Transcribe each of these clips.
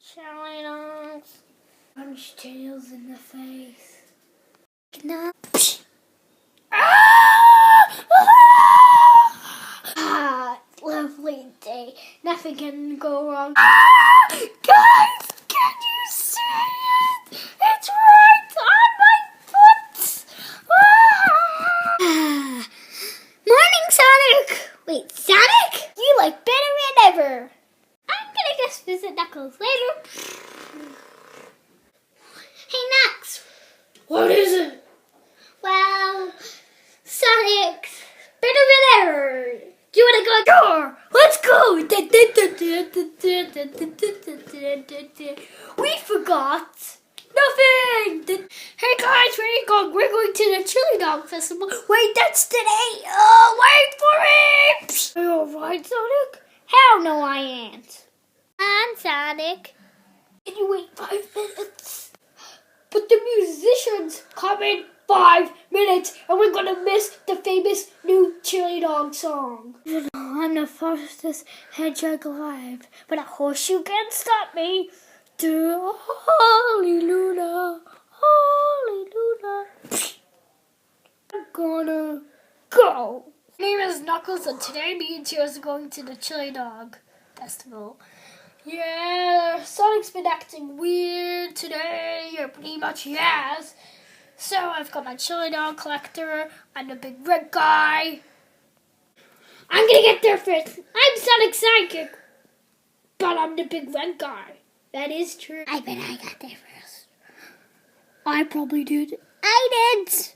Chilli dogs. Punch tails in the face. No. Lovely day. Nothing can go wrong. Guys, can you see it? It's right on my foot. Morning, Sonic. Wait, Sonic? You look better than ever. I'm gonna just visit Knuckles later. Hey, Knox. What is it? Well, Sonic, better than ever. Do you want to go? Sure, let's go. We forgot nothing. Hey guys, where are you going? We're going to the Chili Dog Festival. Wait, that's today. Oh, wait for it. Are you alright, Sonic? Hell no, I ain't. I'm Sonic. Can you wait 5 minutes? But the musicians come in 5 minutes, and we're gonna miss the famous new Chili Dog song. I'm the fastest hedgehog alive, but a horseshoe can't stop me. Hallelujah, hallelujah. I'm gonna go. My name is Knuckles, and today me and Tears are going to the Chili Dog Festival. Yeah, Sonic's been acting weird today, or pretty much he has. So I've got my Chili Dog collector. I'm the big red guy. I'm gonna get there first. I'm Sonic's sidekick, but I'm the big red guy. That is true. I bet I got there first. I probably did. I did.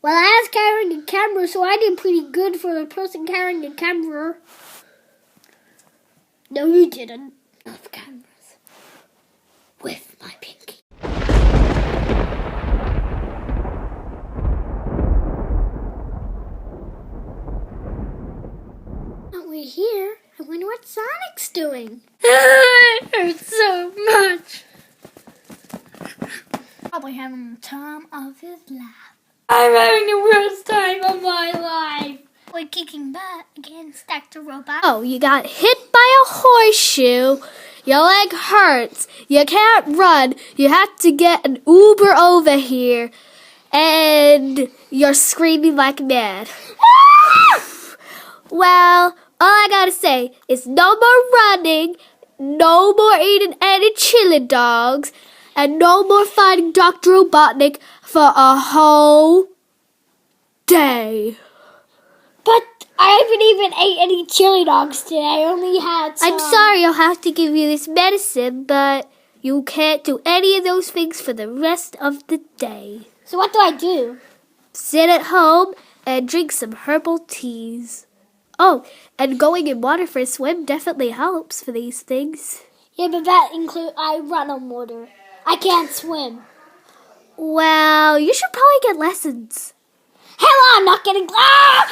Well, I was carrying a camera, so I did pretty good for the person carrying a camera. No, you didn't. Off cameras. With my pinky. Now we're here. I wonder what Sonic's doing. It hurts so much. Probably having the time of his life. I'm having the worst time of my life. We're kicking butt against Dr. Robot. Oh, you got hit by a horseshoe. Your leg hurts. You can't run. You have to get an Uber over here. And you're screaming like mad. Well, all I gotta say is no more running, no more eating any chili dogs, and no more fighting Dr. Robotnik for a whole day. But I haven't even ate any chili dogs today. I only had some. I'm sorry I'll have to give you this medicine, but you can't do any of those things for the rest of the day. So what do I do? Sit at home and drink some herbal teas. Oh, and going in water for a swim definitely helps for these things. Yeah, but that includes I run on water. I can't swim. Well, you should probably get lessons. Hell, I'm not getting. Wow,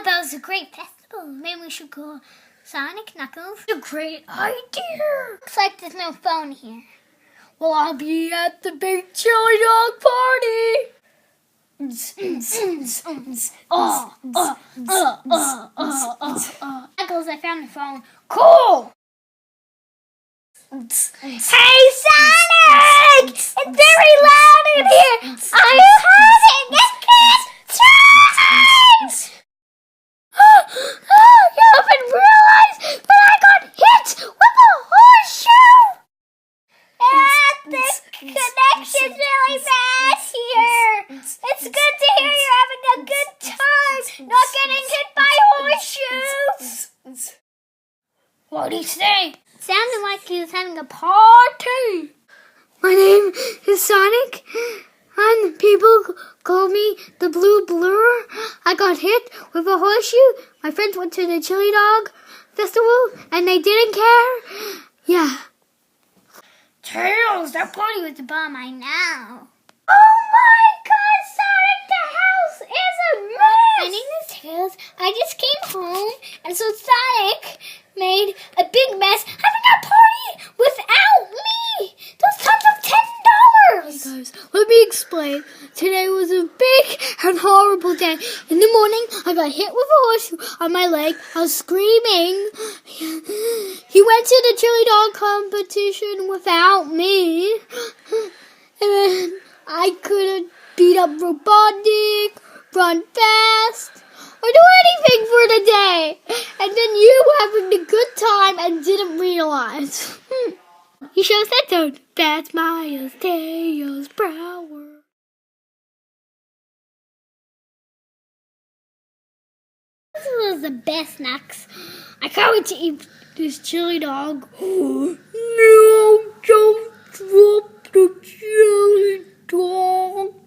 that was a great festival. Maybe we should call Sonic Knuckles. A great idea. Looks like there's no phone here. Well, I'll be at the big chili dog party. Knuckles, I found the phone. Cool. Hey, Sonic! It's very loud in here. I'm having a good time. You haven't realized, but I got hit with a horseshoe. The connection's really bad here. It's good to hear you're having a good time, not getting hit by horseshoes. What'd he say? Sounded like he was having a party. My name is Sonic, and people call me the Blue Blur. I got hit with a horseshoe. My friends went to the Chili Dog Festival, and they didn't care. Yeah. Tails, that party With the bomb, I know. Oh my God, Sonic, the house is a mess. My name is Tails. I just came home, and so Sonic made a big mess having a party without me. Those tons of $10. Hey guys, let me explain. Today was a big and horrible day. In the morning, I got hit with a horseshoe on my leg. I was screaming. He went to the chili dog competition without me. And then I couldn't beat up Robotic, run fast, or do anything for the day. And then you were having a good time and didn't realize. He shows that don't. That's Maya's Tails Brower. This was the best snacks. I can't wait to eat this chili dog. No, don't drop the chili dog.